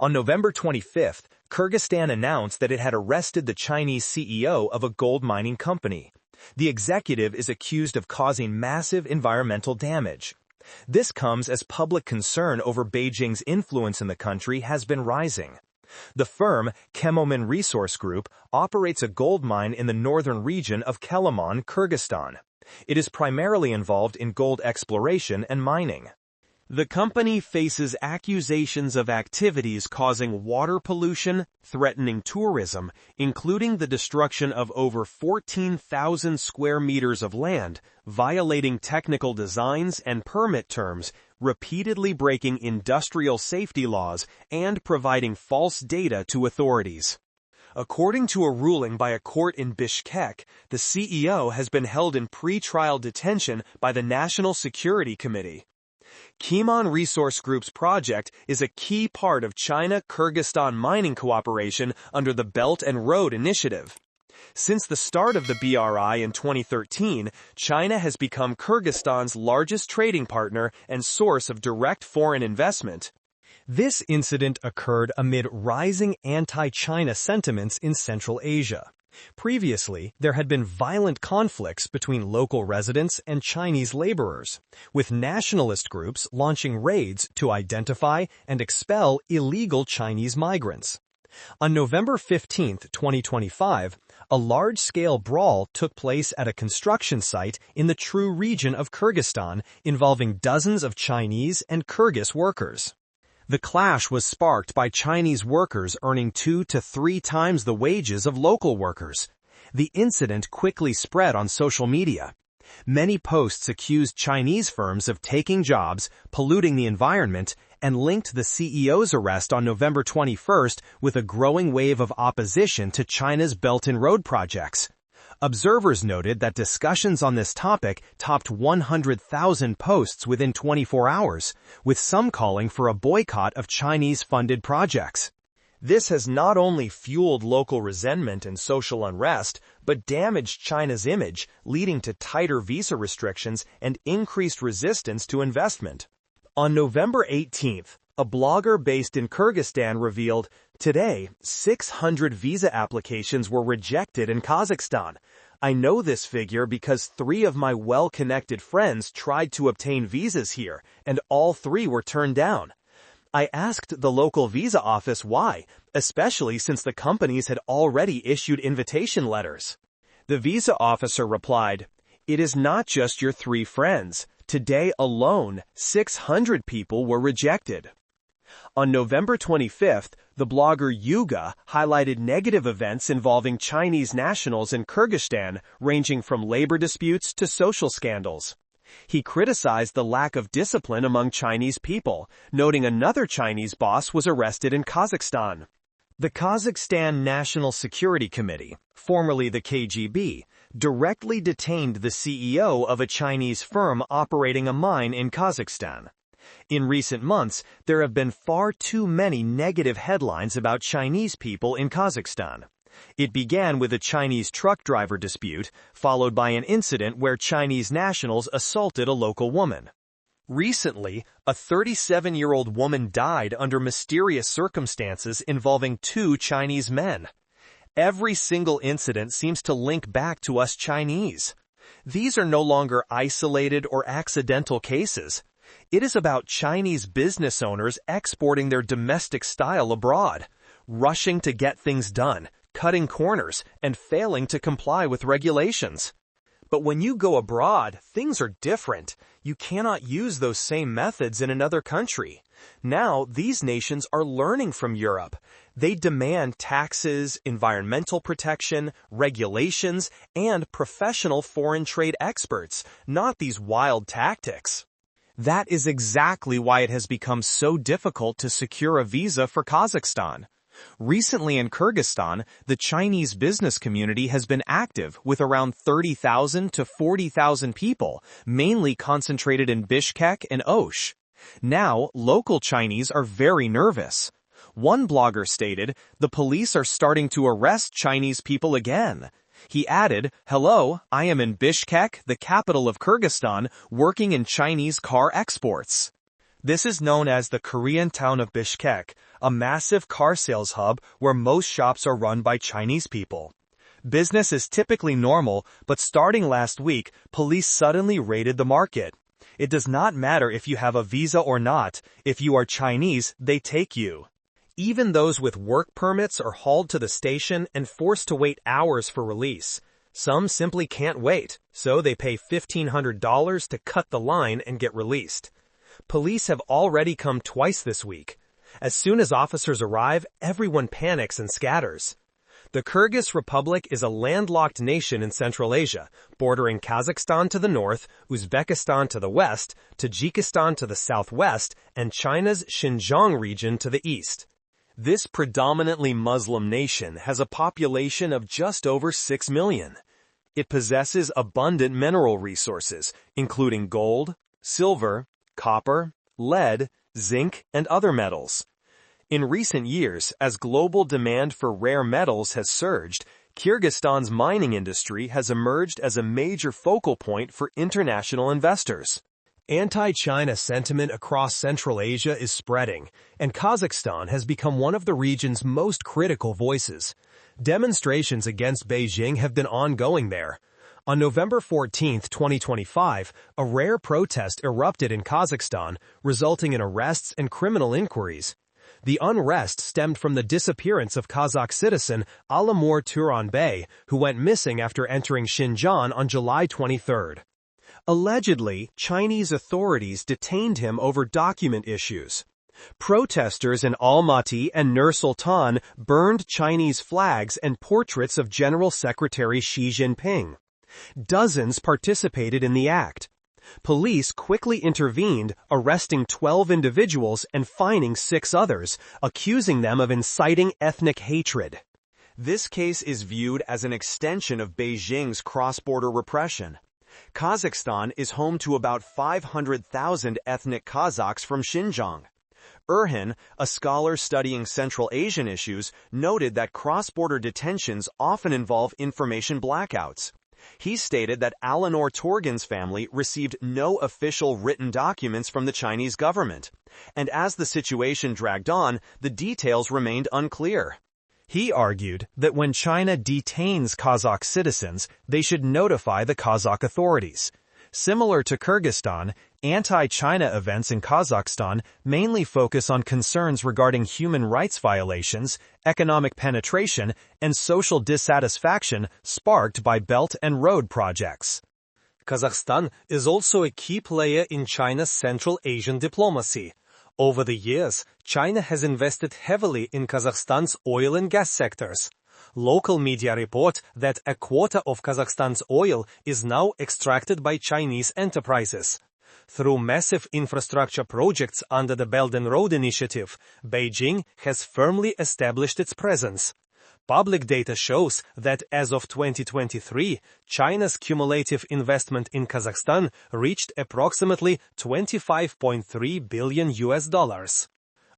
On November 25th, Kyrgyzstan announced that it had arrested the Chinese CEO of a gold mining company. The executive is accused of causing massive environmental damage. This comes as public concern over Beijing's influence in the country has been rising. The firm, Chemomin Resource Group, operates a gold mine in the northern region of Kelaman, Kyrgyzstan. It is primarily involved in gold exploration and mining. The company faces accusations of activities causing water pollution, threatening tourism, including the destruction of over 14,000 square meters of land, violating technical designs and permit terms, repeatedly breaking industrial safety laws, and providing false data to authorities. According to a ruling by a court in Bishkek, the CEO has been held in pre-trial detention by the National Security Committee. Chemomin Resource Group's project is a key part of China-Kyrgyzstan mining cooperation under the Belt and Road Initiative. Since the start of the BRI in 2013, China has become Kyrgyzstan's largest trading partner and source of direct foreign investment. This incident occurred amid rising anti-China sentiments in Central Asia. Previously, there had been violent conflicts between local residents and Chinese laborers, with nationalist groups launching raids to identify and expel illegal Chinese migrants. On November 15, 2025, a large-scale brawl took place at a construction site in the Tru region of Kyrgyzstan involving dozens of Chinese and Kyrgyz workers. The clash was sparked by Chinese workers earning 2 to 3 times the wages of local workers. The incident quickly spread on social media. Many posts accused Chinese firms of taking jobs, polluting the environment, and linked the CEO's arrest on November 21st with a growing wave of opposition to China's Belt and Road projects. Observers noted that discussions on this topic topped 100,000 posts within 24 hours, with some calling for a boycott of Chinese-funded projects. This has not only fueled local resentment and social unrest, but damaged China's image, leading to tighter visa restrictions and increased resistance to investment. On November 18th, a blogger based in Kyrgyzstan revealed, "Today, 600 visa applications were rejected in Kazakhstan. I know this figure because 3 of my well-connected friends tried to obtain visas here, and all 3 were turned down. I asked the local visa office why, especially since the companies had already issued invitation letters." The visa officer replied, "It is not just your 3 friends. Today alone, 600 people were rejected." On November 25th, the blogger Yuga highlighted negative events involving Chinese nationals in Kyrgyzstan, ranging from labor disputes to social scandals. He criticized the lack of discipline among Chinese people, noting another Chinese boss was arrested in Kazakhstan. The Kazakhstan National Security Committee, formerly the KGB, directly detained the CEO of a Chinese firm operating a mine in Kazakhstan. In recent months, there have been far too many negative headlines about Chinese people in Kazakhstan. It began with a Chinese truck driver dispute, followed by an incident where Chinese nationals assaulted a local woman. Recently, a 37-year-old woman died under mysterious circumstances involving 2 Chinese men. Every single incident seems to link back to us Chinese. These are no longer isolated or accidental cases. It is about Chinese business owners exporting their domestic style abroad, rushing to get things done, cutting corners, and failing to comply with regulations. But when you go abroad, things are different. You cannot use those same methods in another country. Now, these nations are learning from Europe. They demand taxes, environmental protection, regulations, and professional foreign trade experts, not these wild tactics. That is exactly why it has become so difficult to secure a visa for Kazakhstan. Recently in Kyrgyzstan, the Chinese business community has been active with around 30,000 to 40,000 people, mainly concentrated in Bishkek and Osh. Now, local Chinese are very nervous. One blogger stated, "The police are starting to arrest Chinese people again." He added, "Hello, I am in Bishkek, the capital of Kyrgyzstan, working in Chinese car exports." This is known as the Korean town of Bishkek, a massive car sales hub where most shops are run by Chinese people. Business is typically normal, but starting last week, police suddenly raided the market. It does not matter if you have a visa or not. If you are Chinese, they take you. Even those with work permits are hauled to the station and forced to wait hours for release. Some simply can't wait, so they pay $1,500 to cut the line and get released. Police have already come twice this week. As soon as officers arrive, everyone panics and scatters. The Kyrgyz Republic is a landlocked nation in Central Asia, bordering Kazakhstan to the north, Uzbekistan to the west, Tajikistan to the southwest, and China's Xinjiang region to the east. This predominantly Muslim nation has a population of just over 6 million. It possesses abundant mineral resources, including gold, silver, copper, lead, zinc, and other metals. In recent years, as global demand for rare metals has surged, Kyrgyzstan's mining industry has emerged as a major focal point for international investors. Anti-China sentiment across Central Asia is spreading, and Kazakhstan has become one of the region's most critical voices. Demonstrations against Beijing have been ongoing there. On November 14, 2025, a rare protest erupted in Kazakhstan, resulting in arrests and criminal inquiries. The unrest stemmed from the disappearance of Kazakh citizen Alamur Turanbay, who went missing after entering Xinjiang on July 23. Allegedly, Chinese authorities detained him over document issues. Protesters in Almaty and Nur-Sultan burned Chinese flags and portraits of General Secretary Xi Jinping. Dozens participated in the act. Police quickly intervened, arresting 12 individuals and fining 6 others, accusing them of inciting ethnic hatred. This case is viewed as an extension of Beijing's cross-border repression. Kazakhstan is home to about 500,000 ethnic Kazakhs from Xinjiang. Erhan, a scholar studying Central Asian issues, noted that cross-border detentions often involve information blackouts. He stated that Alanor Torgan's family received no official written documents from the Chinese government, and as the situation dragged on, the details remained unclear. He argued that when China detains Kazakh citizens, they should notify the Kazakh authorities. Similar to Kyrgyzstan, anti-China events in Kazakhstan mainly focus on concerns regarding human rights violations, economic penetration, and social dissatisfaction sparked by Belt and Road projects. Kazakhstan is also a key player in China's Central Asian diplomacy. Over the years, China has invested heavily in Kazakhstan's oil and gas sectors. Local media report that a quarter of Kazakhstan's oil is now extracted by Chinese enterprises. Through massive infrastructure projects under the Belt and Road Initiative, Beijing has firmly established its presence. Public data shows that as of 2023, China's cumulative investment in Kazakhstan reached approximately $25.3 billion.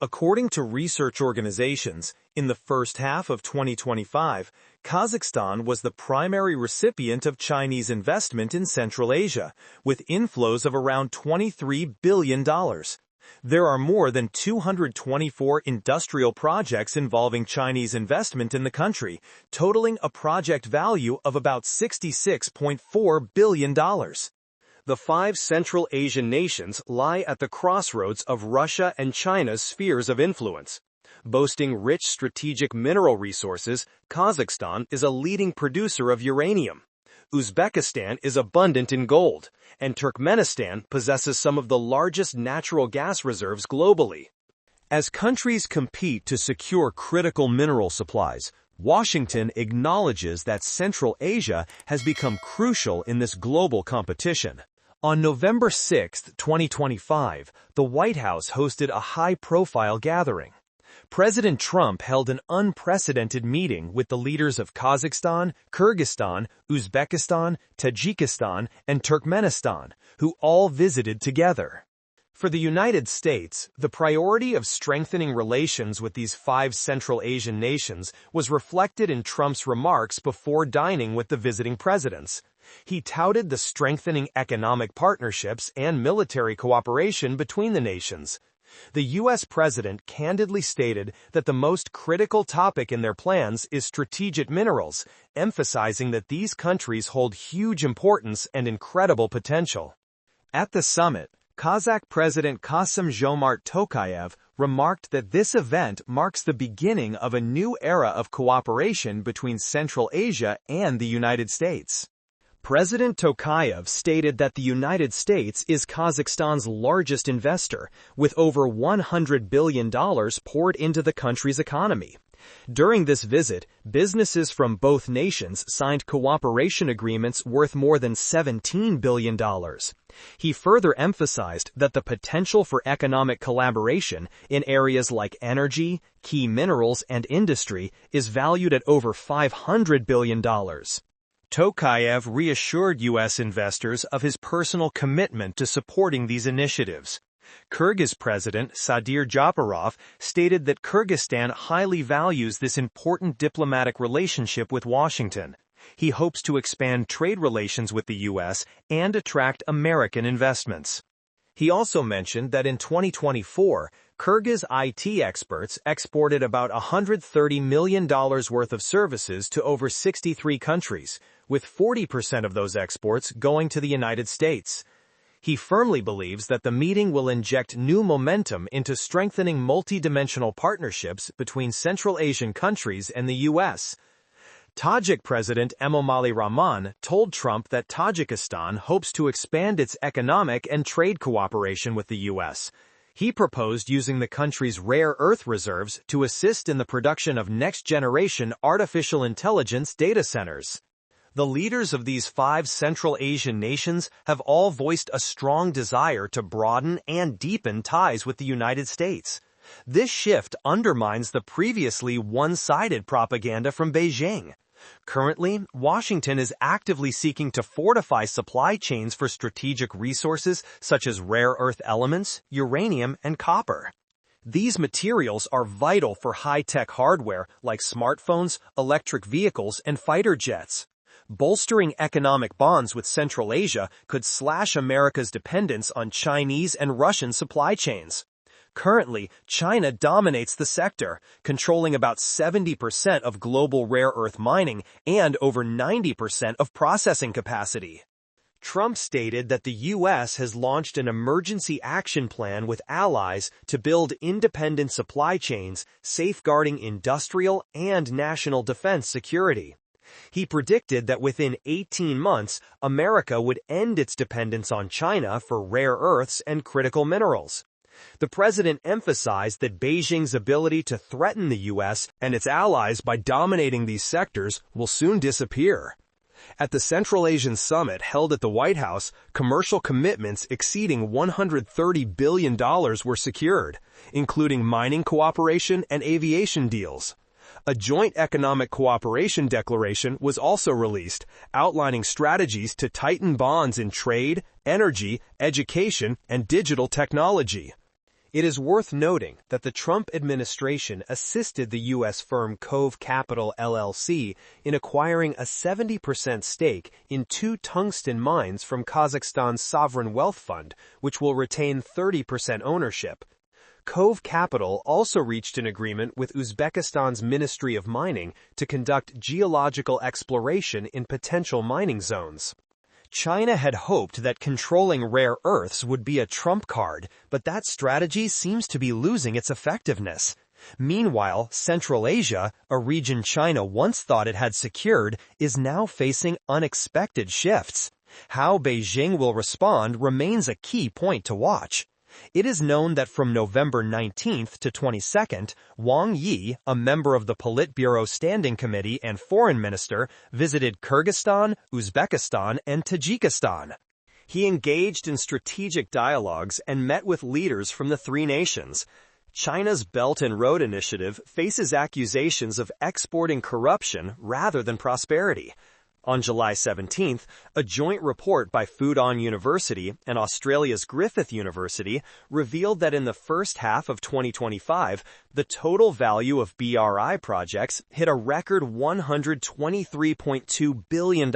According to research organizations, in the first half of 2025, Kazakhstan was the primary recipient of Chinese investment in Central Asia, with inflows of around $23 billion. There are more than 224 industrial projects involving Chinese investment in the country, totaling a project value of about $66.4 billion. The 5 Central Asian nations lie at the crossroads of Russia and China's spheres of influence. Boasting rich strategic mineral resources, Kazakhstan is a leading producer of uranium. Uzbekistan is abundant in gold, and Turkmenistan possesses some of the largest natural gas reserves globally. As countries compete to secure critical mineral supplies, Washington acknowledges that Central Asia has become crucial in this global competition. On November 6, 2025, the White House hosted a high-profile gathering. President Trump held an unprecedented meeting with the leaders of Kazakhstan, Kyrgyzstan, Uzbekistan, Tajikistan, and Turkmenistan, who all visited together. For the United States, the priority of strengthening relations with these 5 Central Asian nations was reflected in Trump's remarks before dining with the visiting presidents. He touted the strengthening economic partnerships and military cooperation between the nations. The U.S. president candidly stated that the most critical topic in their plans is strategic minerals, emphasizing that these countries hold huge importance and incredible potential. At the summit, Kazakh President Kassym-Jomart Tokayev remarked that this event marks the beginning of a new era of cooperation between Central Asia and the United States. President Tokayev stated that the United States is Kazakhstan's largest investor, with over $100 billion poured into the country's economy. During this visit, businesses from both nations signed cooperation agreements worth more than $17 billion. He further emphasized that the potential for economic collaboration in areas like energy, key minerals, and industry is valued at over $500 billion. Tokayev reassured U.S. investors of his personal commitment to supporting these initiatives. Kyrgyz President Sadir Japarov stated that Kyrgyzstan highly values this important diplomatic relationship with Washington. He hopes to expand trade relations with the U.S. and attract American investments. He also mentioned that in 2024, Kyrgyz IT experts exported about $130 million worth of services to over 63 countries, with 40% of those exports going to the United States. He firmly believes that the meeting will inject new momentum into strengthening multidimensional partnerships between Central Asian countries and the U.S. Tajik President Emomali Rahman told Trump that Tajikistan hopes to expand its economic and trade cooperation with the U.S. He proposed using the country's rare earth reserves to assist in the production of next-generation artificial intelligence data centers. The leaders of these 5 Central Asian nations have all voiced a strong desire to broaden and deepen ties with the United States. This shift undermines the previously one-sided propaganda from Beijing. Currently, Washington is actively seeking to fortify supply chains for strategic resources such as rare earth elements, uranium, and copper. These materials are vital for high-tech hardware like smartphones, electric vehicles, and fighter jets. Bolstering economic bonds with Central Asia could slash America's dependence on Chinese and Russian supply chains. Currently, China dominates the sector, controlling about 70% of global rare earth mining and over 90% of processing capacity. Trump stated that the U.S. has launched an emergency action plan with allies to build independent supply chains, safeguarding industrial and national defense security. He predicted that within 18 months, America would end its dependence on China for rare earths and critical minerals. The president emphasized that Beijing's ability to threaten the U.S. and its allies by dominating these sectors will soon disappear. At the Central Asian Summit held at the White House, commercial commitments exceeding $130 billion were secured, including mining cooperation and aviation deals. A joint economic cooperation declaration was also released, outlining strategies to tighten bonds in trade, energy, education, and digital technology. It is worth noting that the Trump administration assisted the U.S. firm Cove Capital LLC in acquiring a 70% stake in 2 tungsten mines from Kazakhstan's sovereign wealth fund, which will retain 30% ownership. Cove Capital also reached an agreement with Uzbekistan's Ministry of Mining to conduct geological exploration in potential mining zones. China had hoped that controlling rare earths would be a trump card, but that strategy seems to be losing its effectiveness. Meanwhile, Central Asia, a region China once thought it had secured, is now facing unexpected shifts. How Beijing will respond remains a key point to watch. It is known that from November 19th to 22nd, Wang Yi, a member of the Politburo Standing Committee and foreign minister, visited Kyrgyzstan, Uzbekistan, and Tajikistan. He engaged in strategic dialogues and met with leaders from the 3 nations. China's Belt and Road Initiative faces accusations of exporting corruption rather than prosperity. On July 17th, a joint report by Fudan University and Australia's Griffith University revealed that in the first half of 2025, the total value of BRI projects hit a record $123.2 billion,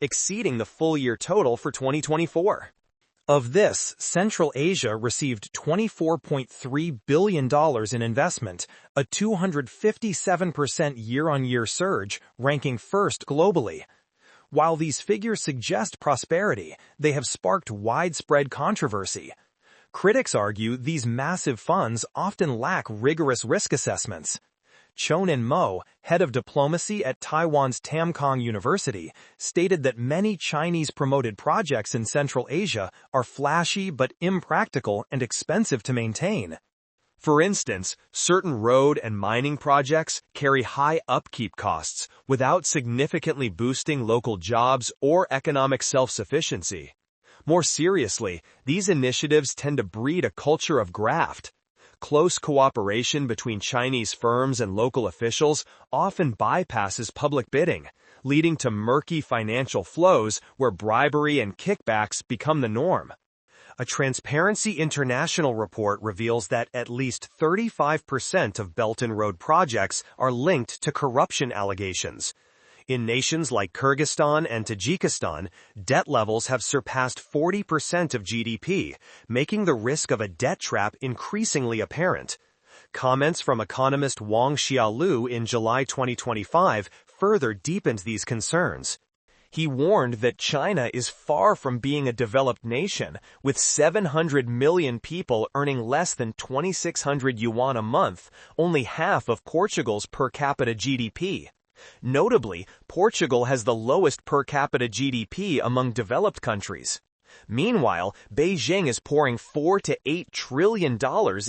exceeding the full-year total for 2024. Of this, Central Asia received $24.3 billion in investment, a 257% year-on-year surge, ranking first globally. While these figures suggest prosperity, they have sparked widespread controversy. Critics argue these massive funds often lack rigorous risk assessments. Chonin Mo, head of diplomacy at Taiwan's Tamkang University, stated that many Chinese-promoted projects in Central Asia are flashy but impractical and expensive to maintain. For instance, certain road and mining projects carry high upkeep costs without significantly boosting local jobs or economic self-sufficiency. More seriously, these initiatives tend to breed a culture of graft. Close cooperation between Chinese firms and local officials often bypasses public bidding, leading to murky financial flows where bribery and kickbacks become the norm. A Transparency International report reveals that at least 35% of Belt and Road projects are linked to corruption allegations. In nations like Kyrgyzstan and Tajikistan, debt levels have surpassed 40% of GDP, making the risk of a debt trap increasingly apparent. Comments from economist Wang Xiaolu in July 2025 further deepened these concerns. He warned that China is far from being a developed nation, with 700 million people earning less than 2,600 yuan a month, only half of Portugal's per capita GDP. Notably, Portugal has the lowest per capita GDP among developed countries. Meanwhile, Beijing is pouring $4 to $8 trillion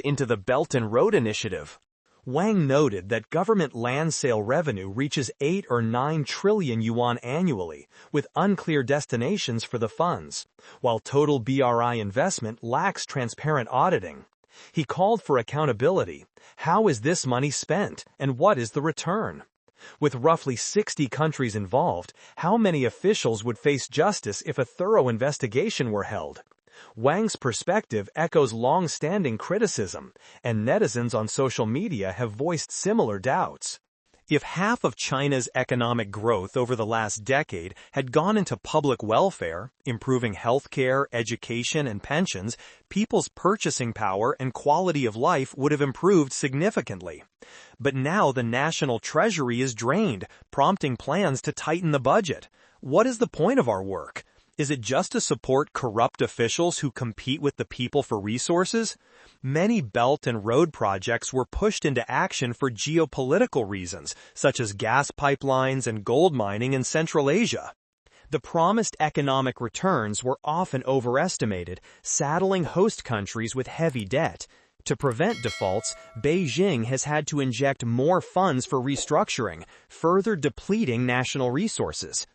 into the Belt and Road Initiative. Wang noted that government land sale revenue reaches 8 or 9 trillion yuan annually, with unclear destinations for the funds, while total BRI investment lacks transparent auditing. He called for accountability. How is this money spent, and what is the return? With roughly 60 countries involved, how many officials would face justice if a thorough investigation were held? Wang's perspective echoes long-standing criticism, and netizens on social media have voiced similar doubts. If half of China's economic growth over the last decade had gone into public welfare, improving healthcare, education, and pensions, people's purchasing power and quality of life would have improved significantly. But now the national treasury is drained, prompting plans to tighten the budget. What is the point of our work? Is it just to support corrupt officials who compete with the people for resources? Many Belt and Road projects were pushed into action for geopolitical reasons, such as gas pipelines and gold mining in Central Asia. The promised economic returns were often overestimated, saddling host countries with heavy debt. To prevent defaults, Beijing has had to inject more funds for restructuring, further depleting national resources.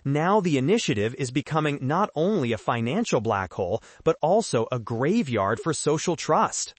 Now the initiative is becoming not only a financial black hole, but also a graveyard for social trust.